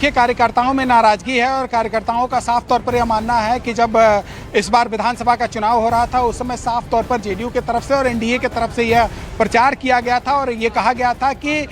के कार्यकर्ताओं में नाराजगी है और कार्यकर्ताओं का साफ तौर पर यह मानना है कि जब इस बार विधानसभा का चुनाव हो रहा था उस समय साफ तौर पर जेडीयू की तरफ से और एनडीए की तरफ से यह प्रचार किया गया था और ये कहा गया था कि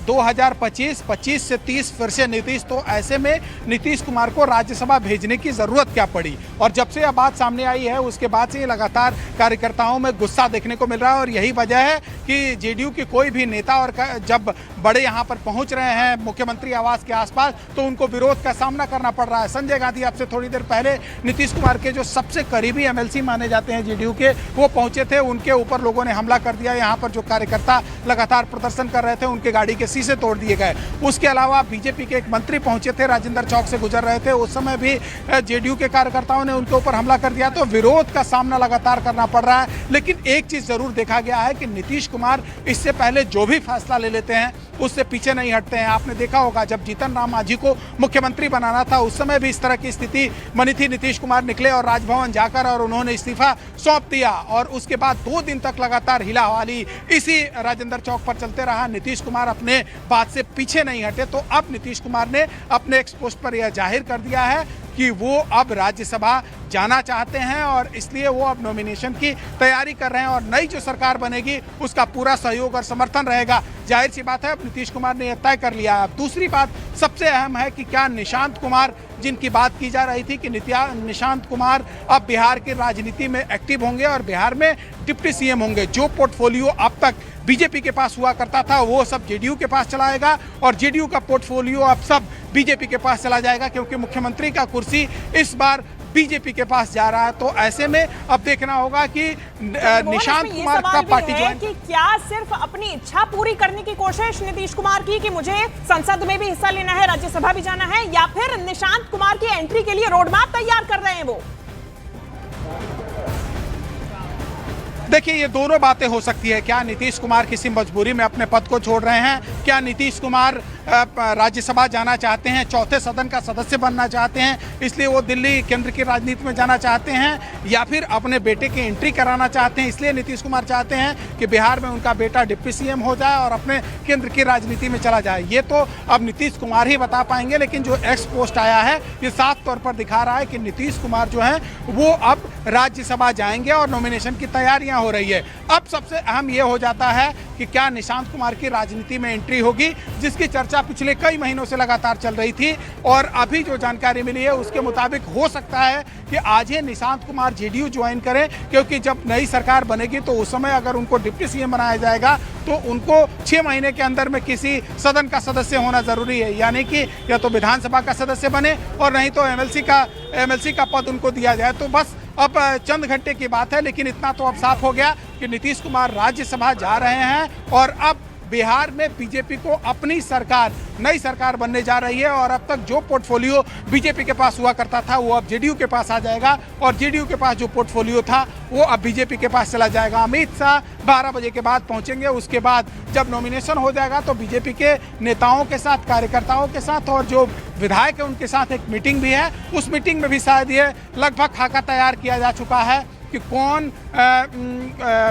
2025 से 30 फिर से नीतीश, तो ऐसे में नीतीश कुमार को राज्यसभा भेजने की ज़रूरत क्या पड़ी। और जब से यह बात सामने आई है उसके बाद से लगातार कार्यकर्ताओं में गुस्सा देखने को मिल रहा है और यही वजह है कि जेडीयू के कोई भी नेता और जब बड़े यहाँ पर पहुँच रहे हैं मुख्यमंत्री आवास के आसपास तो उनको विरोध का सामना करना पड़ रहा है। संजय गांधी अब से थोड़ी देर पहले नीतीश कुमार के जो सबसे करीबी एमएलसी माने जाते हैं जेडीयू के, वो पहुंचे थे, उनके ऊपर लोगों ने हमला कर दिया। यहाँ पर जो कार्यकर्ता लगातार प्रदर्शन कर रहे थे उनके गाड़ी के शीशे तोड़ दिए गए। उसके अलावा बीजेपी के एक मंत्री पहुंचे थे, राजेंद्र चौक से गुजर रहे थे, उस समय भी जेडीयू के कार्यकर्ताओं ने उनके ऊपर हमला कर दिया। तो विरोध का सामना लगातार करना पड़ रहा है। लेकिन एक चीज जरूर देखा गया है कि नीतीश कुमार इससे पहले जो भी फैसला ले लेते हैं उससे पीछे नहीं हटते हैं। आपने देखा होगा जब जीतन राम मांझी को मुख्यमंत्री बनाना था उस समय भी इस तरह की स्थिति बनी थी। नीतीश कुमार निकले और राजभवन जाकर और उन्होंने इस्तीफा सौंप दिया और उसके बाद 2 दिन तक लगातार हिला हवाली इसी राजेंद्र चौक पर चलते रहा। नीतीश कुमार अपने बात से पीछे नहीं हटे। तो अब नीतीश कुमार ने अपने एक्स पोस्ट पर यह जाहिर कर दिया है कि वो अब राज्यसभा जाना चाहते हैं और इसलिए वो अब नॉमिनेशन की तैयारी कर रहे हैं और नई जो सरकार बनेगी उसका पूरा सहयोग और समर्थन रहेगा। जाहिर सी बात है अब नीतीश कुमार ने यह तय कर लिया है। अब दूसरी बात सबसे अहम है कि क्या निशांत कुमार, जिनकी बात की जा रही थी कि निशांत कुमार अब बिहार की राजनीति में एक्टिव होंगे और बिहार में डिप्टी सीएम होंगे। जो पोर्टफोलियो अब तक बीजेपी के पास हुआ करता था वो सब जेडीयू के पास चला जाएगा और जेडीयू का पोर्टफोलियो अब सब बीजेपी के पास चला जाएगा क्योंकि मुख्यमंत्री का कुर्सी इस बार बीजेपी के पास जा रहा है। तो ऐसे में अब देखना होगा कि निशांत कुमार का पार्टी ज्वाइन, कि क्या सिर्फ अपनी इच्छा पूरी करने की कोशिश नीतीश कुमार की कि मुझे संसद में भी हिस्सा लेना है, राज्यसभा भी जाना है, या फिर निशांत कुमार की एंट्री के लिए रोड मैप तैयार कर रहे हैं वो? देखिए ये दोनों बातें हो सकती है। क्या नीतीश कुमार किसी मजबूरी में अपने पद को छोड़ रहे हैं? क्या नीतीश कुमार राज्यसभा जाना चाहते हैं, चौथे सदन का सदस्य बनना चाहते हैं इसलिए वो दिल्ली केंद्र की राजनीति में जाना चाहते हैं, या फिर अपने बेटे की एंट्री कराना चाहते हैं इसलिए नीतीश कुमार चाहते हैं कि बिहार में उनका बेटा डिप्टी सीएम हो जाए और अपने केंद्र की राजनीति में चला जाए? ये तो अब नीतीश कुमार ही बता पाएंगे। लेकिन जो एक्स पोस्ट आया है ये साफ तौर पर दिखा रहा है कि नीतीश कुमार जो है वो अब राज्यसभा जाएंगे और नॉमिनेशन की तैयारियां हो रही है। अब सबसे अहम ये हो जाता है कि क्या निशांत कुमार की राजनीति में एंट्री होगी, जिसकी चर्चा पिछले कई महीनों से लगातार चल रही थी और अभी जो जानकारी मिली है उसके मुताबिक हो सकता है कि आज ही निशांत कुमार जेडीयू ज्वाइन करें, क्योंकि जब नई सरकार बनेगी तो उस समय अगर उनको डिप्टी सीएम बनाया जाएगा तो उनको 6 महीने के अंदर में किसी सदन का सदस्य होना जरूरी है, यानी कि या तो विधानसभा का सदस्य बने और नहीं तो एमएलसी का पद उनको दिया जाए। तो बस अब चंद घंटे की बात है, लेकिन इतना तो अब साफ हो गया कि नीतीश कुमार राज्यसभा जा रहे हैं और अब बिहार में बीजेपी को अपनी सरकार, नई सरकार बनने जा रही है और अब तक जो पोर्टफोलियो बीजेपी के पास हुआ करता था वो अब जेडीयू के पास आ जाएगा और जेडीयू के पास जो पोर्टफोलियो था वो अब बीजेपी के पास चला जाएगा। अमित शाह 12 बजे के बाद पहुंचेंगे। उसके बाद जब नॉमिनेशन हो जाएगा तो बीजेपी के नेताओं के साथ, कार्यकर्ताओं के साथ और जो विधायक है उनके साथ एक मीटिंग भी है। उस मीटिंग में भी शायद ये लगभग खाका तैयार किया जा चुका है कि कौन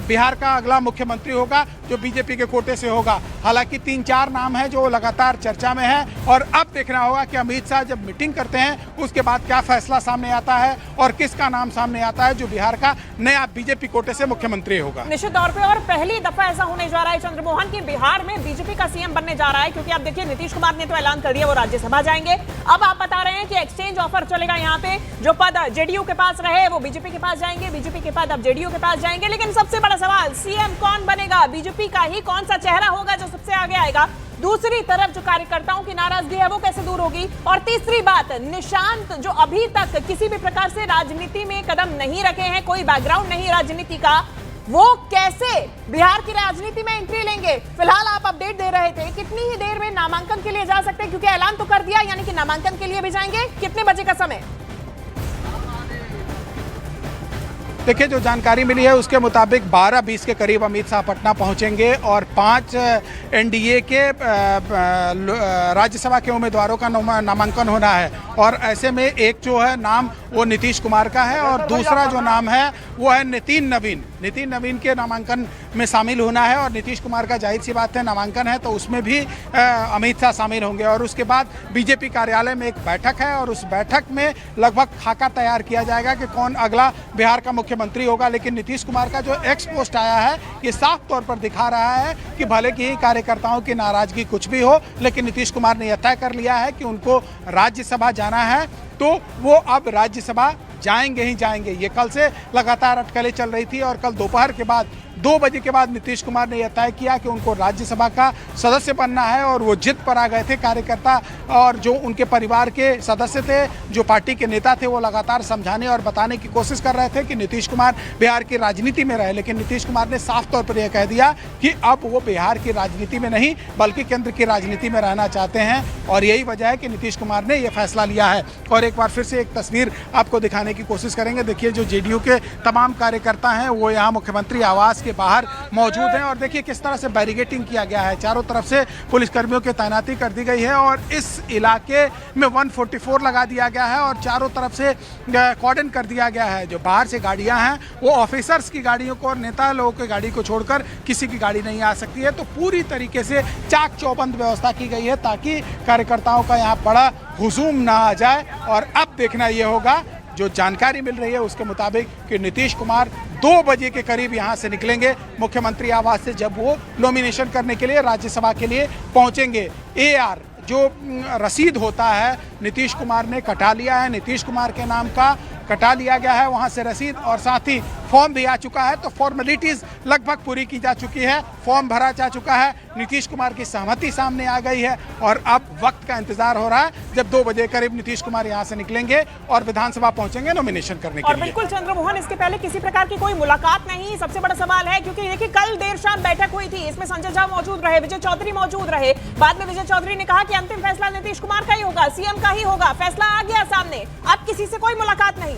बिहार का अगला मुख्यमंत्री होगा जो बीजेपी के कोटे से होगा। हालांकि 3-4 नाम हैं जो लगातार चर्चा में है और अब देखना होगा कि अमित शाह जब मीटिंग करते हैं उसके बाद क्या फैसला सामने आता है और किसका नाम सामने आता है जो बिहार का नया बीजेपी कोटे से मुख्यमंत्री होगा। निश्चित तौर पे और पहली दफा ऐसा होने जा रहा है चंद्रमोहन की बिहार में बीजेपी का सीएम बनने जा रहा है, क्योंकि अब देखिए नीतीश कुमार ने तो ऐलान कर दिया वो राज्यसभा जाएंगे। अब आप बता रहे हैं कि एक्सचेंज ऑफर चलेगा, यहाँ पे जो पद जेडीयू के पास रहे वो बीजेपी के पास जाएंगे, बीजेपी के पद अब जेडीयू के पास जाएंगे। लेकिन सबसे बड़ा सवाल, सीएम कौन बनेगा? बीजेपी का ही कौन सा चेहरा होगा जो सबसे आगे आएगा? दूसरी तरफ जो कार्यकर्ताओं की नाराजगी है वो कैसे दूर होगी? और तीसरी बात, निशांत जो अभी तक किसी भी प्रकार से राजनीति में कदम नहीं रखे हैं, कोई बैकग्राउंड नहीं राजनीति का, वो कैसे बिहार की राजनीति में एंट्री लेंगे? फिलहाल आप अपडेट दे रहे थे, कितनी ही देर में नामांकन के लिए जा सकते हैं, क्योंकि ऐलान तो कर दिया, यानी कि नामांकन के लिए भी जाएंगे। कितने बजे का समय? देखिए जो जानकारी मिली है उसके मुताबिक 12:20 के करीब अमित शाह पटना पहुंचेंगे और 5 एनडीए के राज्यसभा के उम्मीदवारों का नामांकन होना है और ऐसे में एक जो है नाम वो नीतीश कुमार का है और दूसरा जो नाम है वो है नितिन नवीन। नितिन नवीन के नामांकन में शामिल होना है और नीतीश कुमार का जाहिर सी बात है नामांकन है तो उसमें भी अमित शाह शामिल होंगे। और उसके बाद बीजेपी कार्यालय में एक बैठक है और उस बैठक में लगभग खाका तैयार किया जाएगा कि कौन अगला बिहार का मुख्यमंत्री होगा। लेकिन नीतीश कुमार का जो एक्स पोस्ट आया है ये साफ तौर पर दिखा रहा है कि भले ही कार्यकर्ताओं की नाराजगी कुछ भी हो, लेकिन नीतीश कुमार ने यह तय कर लिया है कि उनको राज्यसभा जाना है तो वो अब राज्यसभा जाएंगे ही जाएंगे। ये कल से लगातार अटकलें चल रही थी और कल दोपहर के बाद 2 बजे के बाद नीतीश कुमार ने यह तय किया कि उनको राज्यसभा का सदस्य बनना है और वो जिद पर आ गए थे कार्यकर्ता और जो उनके परिवार के सदस्य थे, जो पार्टी के नेता थे, वो लगातार समझाने और बताने की कोशिश कर रहे थे कि नीतीश कुमार बिहार की राजनीति में रहे। लेकिन नीतीश कुमार ने साफ तौर पर यह कह दिया कि अब वो बिहार की राजनीति में नहीं बल्कि केंद्र की राजनीति में रहना चाहते हैं और यही वजह है कि नीतीश कुमार ने यह फैसला लिया है। और एक बार फिर से एक तस्वीर आपको दिखाने की कोशिश करेंगे। देखिए जो जेडीयू के तमाम कार्यकर्ता हैं वो यहाँ मुख्यमंत्री आवास के बाहर मौजूद हैं और देखिए किस तरह से बैरिकेडिंग किया गया है। चारों तरफ से पुलिसकर्मियों की तैनाती कर दी गई है और इस इलाके में 144 लगा दिया गया है और चारों तरफ से कॉर्डन कर दिया गया है। जो बाहर से गाड़ियां हैं वो ऑफिसर्स की गाड़ियों को और नेता लोगों की गाड़ी को छोड़कर किसी की गाड़ी नहीं आ सकती है। तो पूरी तरीके से चाक चौबंद व्यवस्था की गई है ताकि कार्यकर्ताओं का यहाँ बड़ा हुजूम ना आ जाए। और अब देखना ये होगा, जो जानकारी मिल रही है उसके मुताबिक कि नीतीश कुमार 2 बजे के करीब यहाँ से निकलेंगे मुख्यमंत्री आवास से, जब वो नॉमिनेशन करने के लिए राज्यसभा के लिए पहुँचेंगे। AR जो रसीद होता है नीतीश कुमार ने कटा लिया है, नीतीश कुमार के नाम का कटा लिया गया है वहाँ से रसीद और साथ ही फॉर्म भी आ चुका है। तो फॉर्मेलिटीज़ लगभग पूरी की जा चुकी है, फॉर्म भरा जा चुका है, नीतीश कुमार की सहमति सामने आ गई है और अब वक्त का इंतजार हो रहा है जब 2 बजे करीब नीतीश कुमार यहाँ से निकलेंगे और विधानसभा पहुंचेंगे नॉमिनेशन करने के लिए। और बिल्कुल चंद्रमोहन, इसके पहले किसी प्रकार की कोई मुलाकात नहीं, सबसे बड़ा सवाल है क्योंकि देखिए कल देर शाम बैठक हुई थी, इसमें संजय झा मौजूद रहे, विजय चौधरी मौजूद रहे। बाद में विजय चौधरी ने कहा कि अंतिम फैसला नीतीश कुमार का ही होगा, सीएम का ही होगा। फैसला आ गया सामने, अब किसी से कोई मुलाकात नहीं।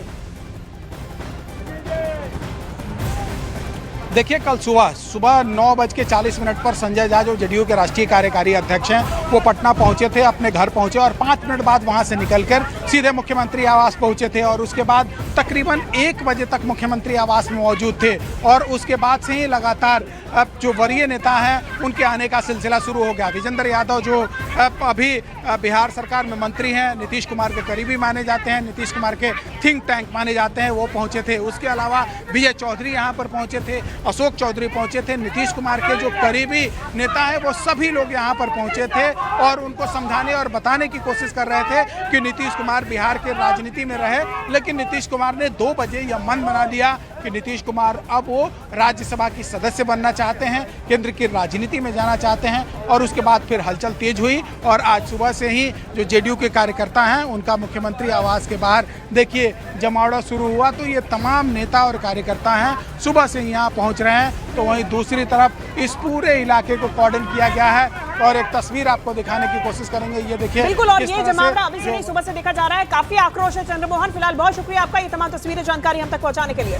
देखिए कल सुबह 9:40 पर संजय झा जो जेडीयू के राष्ट्रीय कार्यकारी अध्यक्ष हैं वो पटना पहुंचे थे, अपने घर पहुंचे और 5 मिनट बाद वहां से निकलकर सीधे मुख्यमंत्री आवास पहुंचे थे और उसके बाद तकरीबन 1 बजे तक मुख्यमंत्री आवास में मौजूद थे। और उसके बाद से ही लगातार अब जो वरीय नेता हैं उनके आने का सिलसिला शुरू हो गया। विजेंद्र यादव जो अभी बिहार सरकार में मंत्री हैं, नीतीश कुमार के करीबी माने जाते हैं, नीतीश कुमार के थिंक टैंक माने जाते हैं, वो पहुंचे थे। उसके अलावा विजय चौधरी यहाँ पर पहुंचे थे, अशोक चौधरी पहुंचे थे, नीतीश कुमार के जो करीबी नेता हैं वो सभी लोग यहाँ पर पहुंचे थे और उनको समझाने और बताने की कोशिश कर रहे थे कि नीतीश कुमार बिहार के राजनीति में रहे। लेकिन नीतीश कुमार ने 2 बजे यह मन बना लिया कि नीतीश कुमार अब वो राज्यसभा की सदस्य बनना चाहते हैं, केंद्र की राजनीति में जाना चाहते हैं। और उसके बाद फिर हलचल तेज हुई और आज सुबह से ही जो जेडीयू के कार्यकर्ता हैं उनका मुख्यमंत्री आवास के बाहर देखिए जमावड़ा शुरू हुआ। तो ये तमाम नेता और कार्यकर्ता हैं सुबह से यहाँ पहुँच रहे हैं। तो वहीं दूसरी तरफ इस पूरे इलाके को कॉर्डन किया गया है और एक तस्वीर आपको दिखाने की कोशिश करेंगे। ये देखिए बिल्कुल, और ये जमावड़ा अभी से नहीं सुबह से देखा जा रहा है, काफी आक्रोश है। चंद्रमोहन, फिलहाल बहुत शुक्रिया आपका ये तमाम तस्वीरें जानकारी हम तक पहुंचाने के लिए।